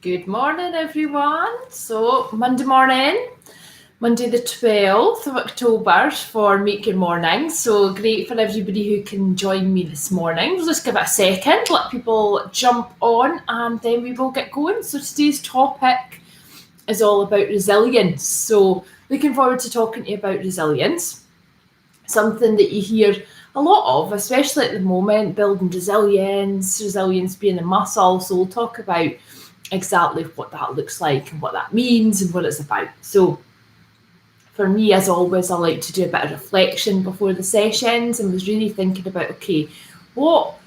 Good morning, everyone. So, Monday morning, Monday the 12th of October for Make Your Morning. So, great for everybody who can join me this morning. We'll just give it a second, let people jump on, and then we will get going. So, today's topic is all about resilience. So, looking forward to talking to you about resilience. Something that you hear a lot of, especially at the moment, building resilience being a muscle. So, we'll talk about exactly what that looks like and what that means and what it's about. So for me, as always, I like to do a bit of reflection before the sessions and was really thinking about, okay, what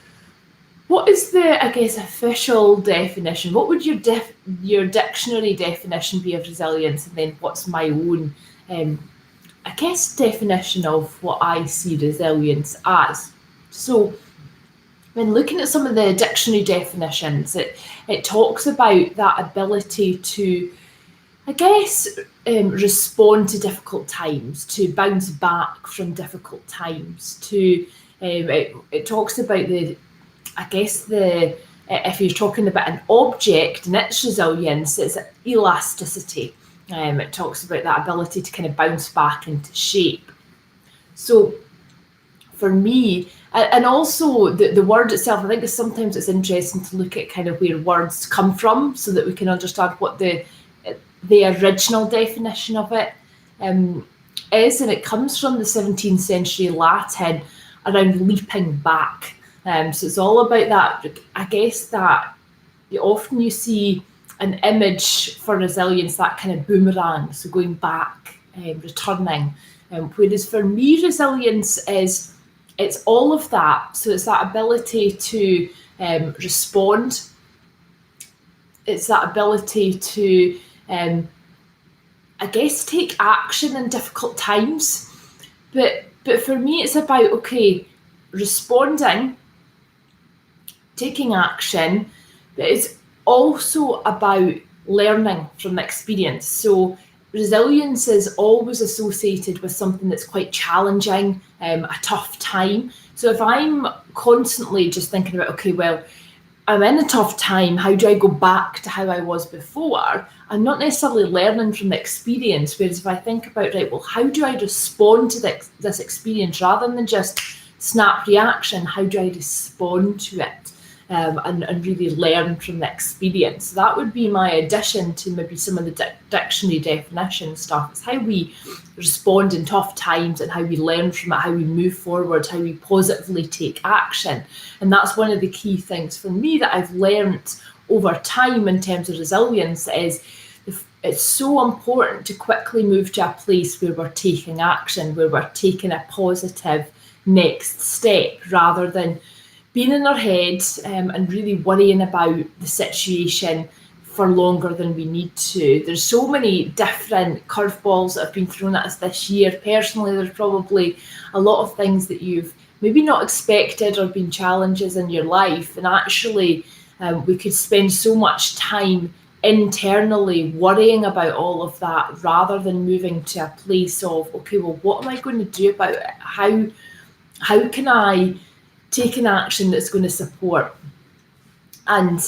is the, official definition? What would your dictionary definition be of resilience? And then what's my own, definition of what I see resilience as? So when looking at some of the dictionary definitions, it talks about that ability to, respond to difficult times, to bounce back from difficult times, it talks about if you're talking about an object and its resilience, it's elasticity. It talks about that ability to kind of bounce back into shape. So for me, and also the word itself, I think sometimes it's interesting to look at kind of where words come from so that we can understand what the original definition of it is. And it comes from the 17th century Latin around leaping back. So it's all about that, that often you see an image for resilience, that kind of boomerang, so going back, returning. Whereas for me, resilience it's all of that. So it's that ability to respond. It's that ability to, take action in difficult times. But for me, it's about, responding, taking action, but it's also about learning from experience. So resilience is always associated with something that's quite challenging, a tough time. So if I'm constantly just thinking about, I'm in a tough time, how do I go back to how I was before? I'm not necessarily learning from the experience. Whereas if I think about, how do I respond to this experience rather than just snap reaction? How do I respond to it? And really learn from the experience. So that would be my addition to maybe some of the dictionary definition stuff. It's how we respond in tough times and how we learn from it, how we move forward, how we positively take action. And that's one of the key things for me that I've learned over time in terms of resilience is it's so important to quickly move to a place where we're taking action, where we're taking a positive next step rather than being in our heads and really worrying about the situation for longer than we need to. There's so many different curveballs that have been thrown at us this year. Personally, there's probably a lot of things that you've maybe not expected or been challenges in your life. And actually, we could spend so much time internally worrying about all of that rather than moving to a place of, what am I going to do about it? How can I take an action that's going to support? And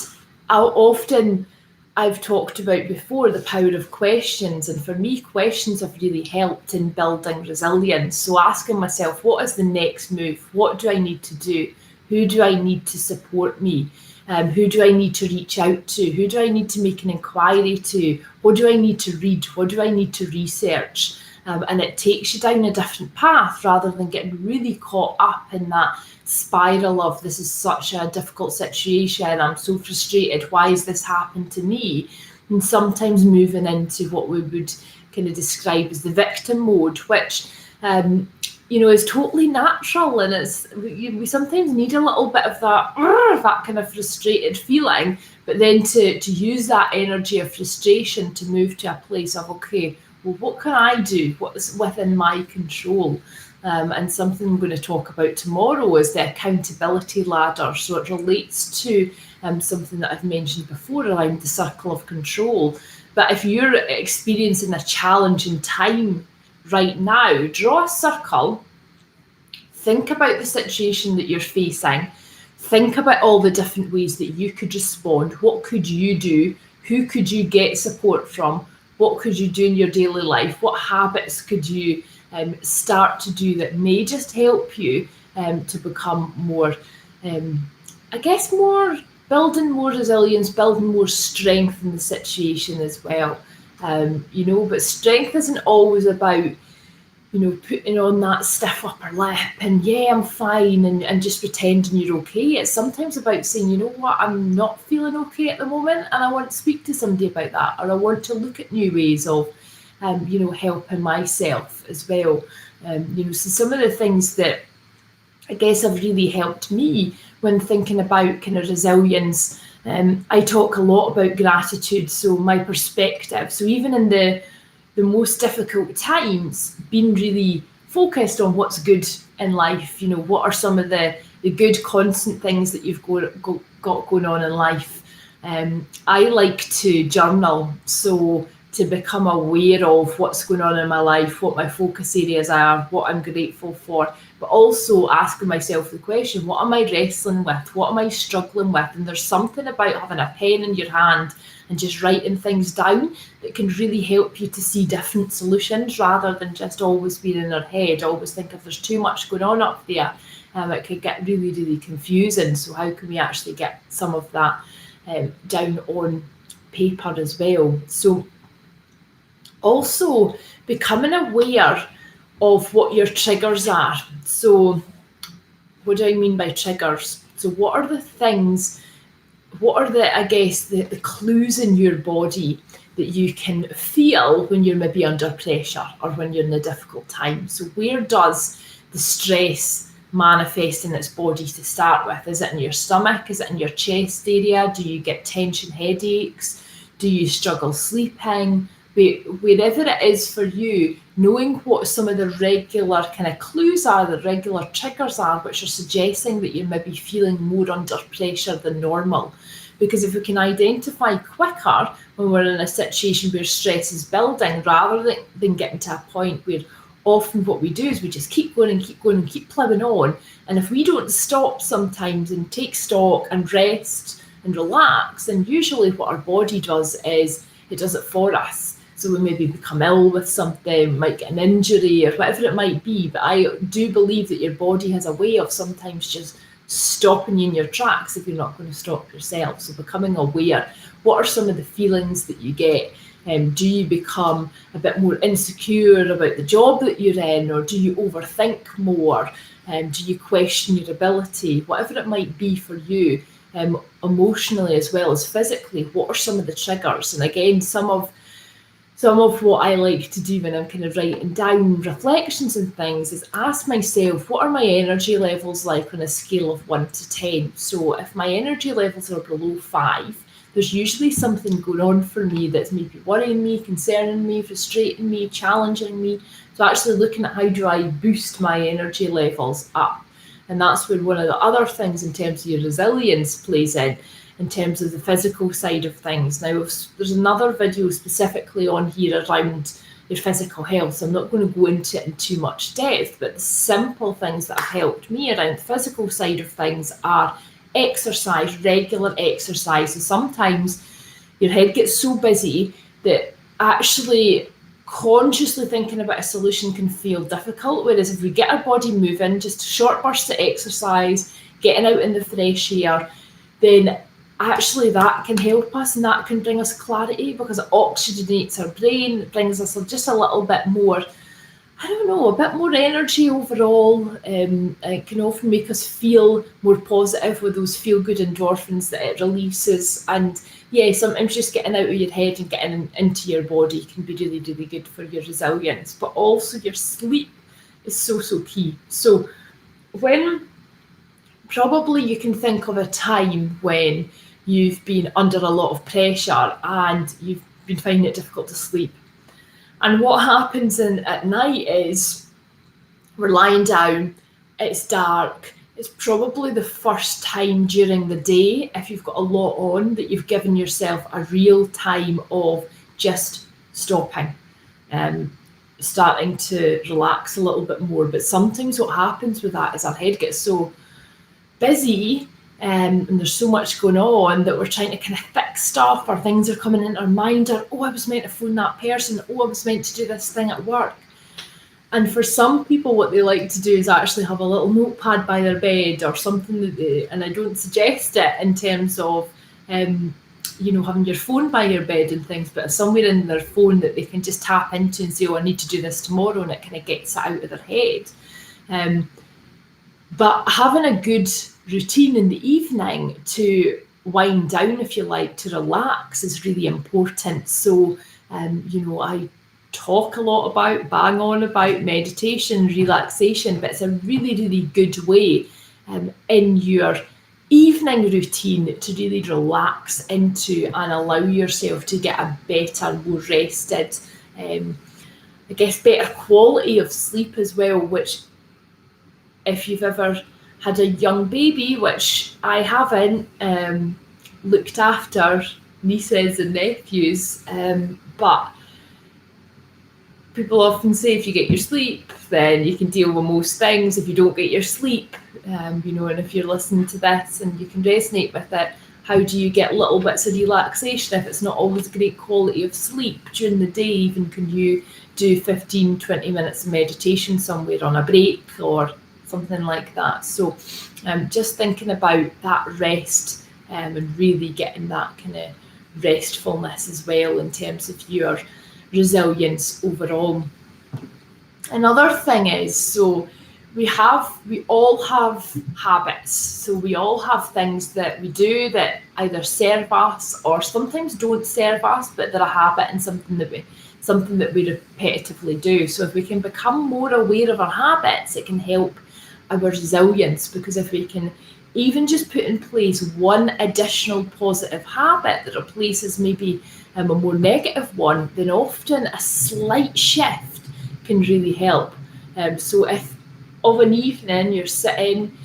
I've talked about before the power of questions, and for me, questions have really helped in building resilience. So asking myself, what is the next move? What do I need to do? Who do I need to support me? Who do I need to reach out to? Who do I need to make an inquiry to? What do I need to read? What do I need to research? And it takes you down a different path rather than getting really caught up in that spiral of this is such a difficult situation, I'm so frustrated, why has this happened to me? And sometimes moving into what we would kind of describe as the victim mode, which is totally natural, and we sometimes need a little bit of that kind of frustrated feeling, but then to use that energy of frustration to move to a place of what can I do? What is within my control? And something I'm going to talk about tomorrow is the accountability ladder. So it relates to something that I've mentioned before around the circle of control. But if you're experiencing a challenging time right now, draw a circle, think about the situation that you're facing, think about all the different ways that you could respond. What could you do? who could you get support from? What could you do in your daily life? What habits could you start to do that may just help you to become more, building more resilience, building more strength in the situation as well. But strength isn't always about, putting on that stiff upper lip and yeah, I'm fine and just pretending you're okay. It's sometimes about saying, you know what, I'm not feeling okay at the moment and I want to speak to somebody about that, or I want to look at new ways of, helping myself as well. So some of the things that I guess have really helped me when thinking about kind of resilience, I talk a lot about gratitude, so my perspective. So even in the most difficult times, being really focused on what's good in life, what are some of the good constant things that you've got going on in life. I like to journal, so to become aware of what's going on in my life, what my focus areas are, what I'm grateful for, but also asking myself the question, what am I wrestling with? What am I struggling with? And there's something about having a pen in your hand and just writing things down that can really help you to see different solutions rather than just always being in your head. I always think if there's too much going on up there, it could get really, really confusing. So how can we actually get some of that down on paper as well? So also becoming aware of what your triggers are. So what do I mean by triggers? So what are the things, what are the clues in your body that you can feel when you're maybe under pressure or when you're in a difficult time? So where does the stress manifest in its body to start with? Is it in your stomach? Is it in your chest area? Do you get tension headaches? Do you struggle sleeping? Wherever it is for you, knowing what some of the regular kind of clues are, the regular triggers are, which are suggesting that you're maybe feeling more under pressure than normal. Because if we can identify quicker when we're in a situation where stress is building, rather than getting to a point where often what we do is we just keep going and keep going and keep plowing on. And if we don't stop sometimes and take stock and rest and relax, then usually what our body does is it does it for us. So we maybe become ill with something, might get an injury or whatever it might be. But I do believe that your body has a way of sometimes just stopping you in your tracks if you're not going to stop yourself. So becoming aware, what are some of the feelings that you get? Do you become a bit more insecure about the job that you're in, or do you overthink more? Do you question your ability? Whatever it might be for you, emotionally as well as physically, what are some of the triggers? And again, some of what I like to do when I'm kind of writing down reflections and things is ask myself, what are my energy levels like on a scale of 1 to 10? So if my energy levels are below 5, there's usually something going on for me that's maybe worrying me, concerning me, frustrating me, challenging me. So actually looking at how do I boost my energy levels up. And that's where one of the other things in terms of your resilience plays in terms of the physical side of things. Now, there's another video specifically on here around your physical health, so I'm not going to go into it in too much depth, but the simple things that have helped me around the physical side of things are exercise, regular exercise. So sometimes your head gets so busy that actually consciously thinking about a solution can feel difficult, whereas if we get our body moving, just short bursts of exercise, getting out in the fresh air, then actually that can help us and that can bring us clarity because it oxygenates our brain, it brings us just a little bit more, a bit more energy overall. It can often make us feel more positive with those feel-good endorphins that it releases. And yeah, sometimes just getting out of your head and getting into your body can be really, really good for your resilience. But also your sleep is so, so key. So when probably you can think of a time when you've been under a lot of pressure and you've been finding it difficult to sleep. And what happens at night is we're lying down, it's dark, it's probably the first time during the day, if you've got a lot on, that you've given yourself a real time of just stopping, starting to relax a little bit more. But sometimes what happens with that is our head gets so busy and there's so much going on that we're trying to kind of fix stuff, or things are coming into our mind, or, oh, I was meant to phone that person, oh, I was meant to do this thing at work. And for some people, what they like to do is actually have a little notepad by their bed or something and I don't suggest it in terms of, having your phone by your bed and things, but somewhere in their phone that they can just tap into and say, oh, I need to do this tomorrow, and it kind of gets it out of their head. But having a good routine in the evening to wind down, if you like, to relax is really important. So, I talk a lot bang on about meditation, relaxation, but it's a really, really good way in your evening routine to really relax into and allow yourself to get a better, more rested, better quality of sleep as well, which if you've ever had a young baby, which I haven't, looked after nieces and nephews, but people often say if you get your sleep, then you can deal with most things. If you don't get your sleep, and if you're listening to this and you can resonate with it, how do you get little bits of relaxation if it's not always great quality of sleep during the day? Even can you do 15, 20 minutes of meditation somewhere on a break or something like that? So just thinking about that rest and really getting that kind of restfulness as well in terms of your resilience overall. Another thing is, so we all have habits. So we all have things that we do that either serve us or sometimes don't serve us, but they're a habit and something that we repetitively do. So if we can become more aware of our habits, it can help our resilience, because if we can even just put in place one additional positive habit that replaces maybe a more negative one, then often a slight shift can really help. So if of an evening you're sitting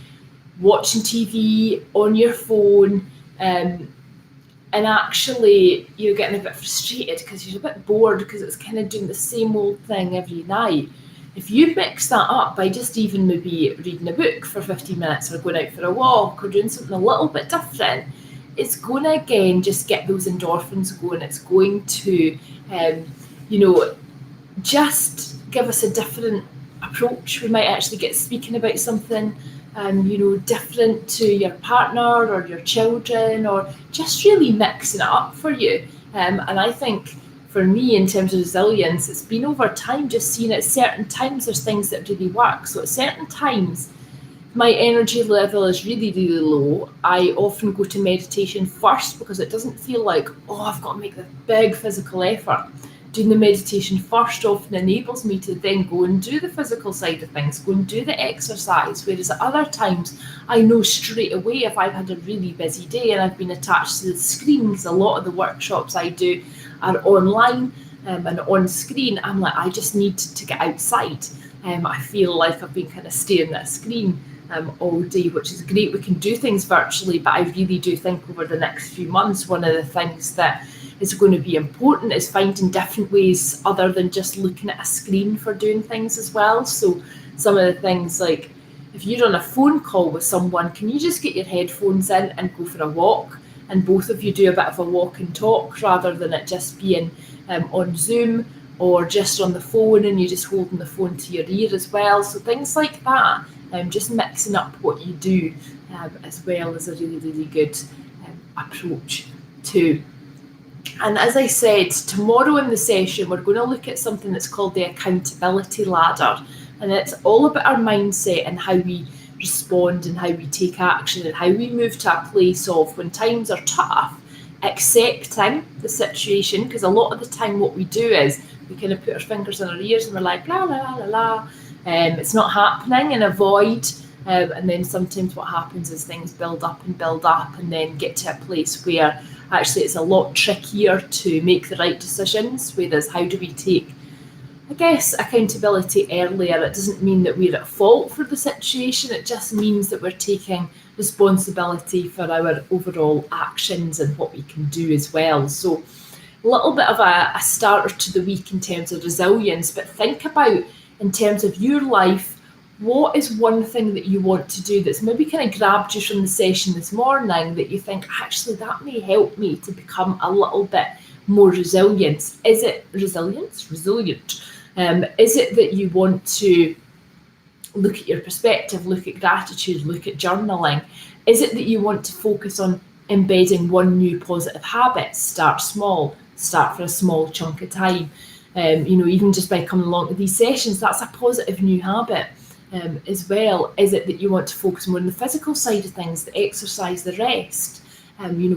watching TV on your phone, and actually you're getting a bit frustrated because you're a bit bored because it's kind of doing the same old thing every night, if you mix that up by just even maybe reading a book for 15 minutes or going out for a walk or doing something a little bit different, it's going to again just get those endorphins going. It's going to, just give us a different approach. We might actually get speaking about something, different to your partner or your children, or just really mixing it up for you. And I think for me, in terms of resilience, it's been over time just seeing at certain times there's things that really work. So at certain times, my energy level is really, really low. I often go to meditation first because it doesn't feel like, oh, I've got to make this big physical effort. Doing the meditation first often enables me to then go and do the physical side of things, go and do the exercise. Whereas at other times, I know straight away if I've had a really busy day and I've been attached to the screen, because a lot of the workshops I do are online and on screen, I'm like, I just need to get outside. I feel like I've been kind of staring at a screen all day, which is great. We can do things virtually, but I really do think over the next few months, one of the things that is going to be important is finding different ways other than just looking at a screen for doing things as well. So some of the things, like if you're on a phone call with someone, can you just get your headphones in and go for a walk? And both of you do a bit of a walk and talk rather than it just being on Zoom or just on the phone and you just holding the phone to your ear as well. So things like that, just mixing up what you do as well is a really, really good approach too. And as I said, tomorrow in the session, we're going to look at something that's called the accountability ladder. And it's all about our mindset and how we respond and how we take action and how we move to a place of, when times are tough, accepting the situation. Because a lot of the time what we do is we kind of put our fingers in our ears and we're like, la, la, la, la. It's not happening, and avoid. And then sometimes what happens is things build up and then get to a place where actually it's a lot trickier to make the right decisions. Whereas how do we take, I guess, accountability earlier? It doesn't mean that we're at fault for the situation. It just means that we're taking responsibility for our overall actions and what we can do as well. So a little bit of a starter to the week in terms of resilience, but think about, in terms of your life, what is one thing that you want to do that's maybe kind of grabbed you from the session this morning that you think, actually, that may help me to become a little bit more resilient? Is it resilience? Resilient. Is it that you want to look at your perspective, look at gratitude, look at journaling? Is it that you want to focus on embedding one new positive habit? Start small, start for a small chunk of time. Even just by coming along to these sessions, that's a positive new habit. As well, is it that you want to focus more on the physical side of things, the exercise, the rest?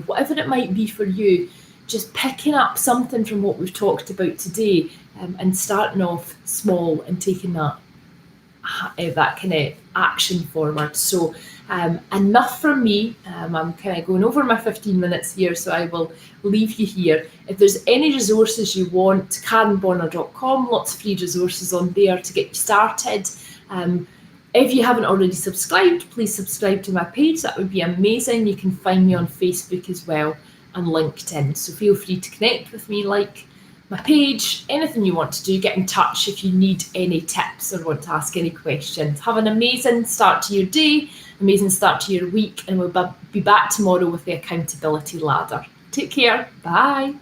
Whatever it might be for you, just picking up something from what we've talked about today, and starting off small and taking that kind of action forward. So enough from me. I'm kind of going over my 15 minutes here, so I will leave you here. If there's any resources you want, KarenBonner.com, lots of free resources on there to get you started. If you haven't already subscribed, please subscribe to my page. That would be amazing. You can find me on Facebook as well and LinkedIn. So feel free to connect with me, like my page, anything you want to do. Get in touch if you need any tips or want to ask any questions. Have an amazing start to your day, amazing start to your week, and we'll be back tomorrow with the accountability ladder. Take care. Bye.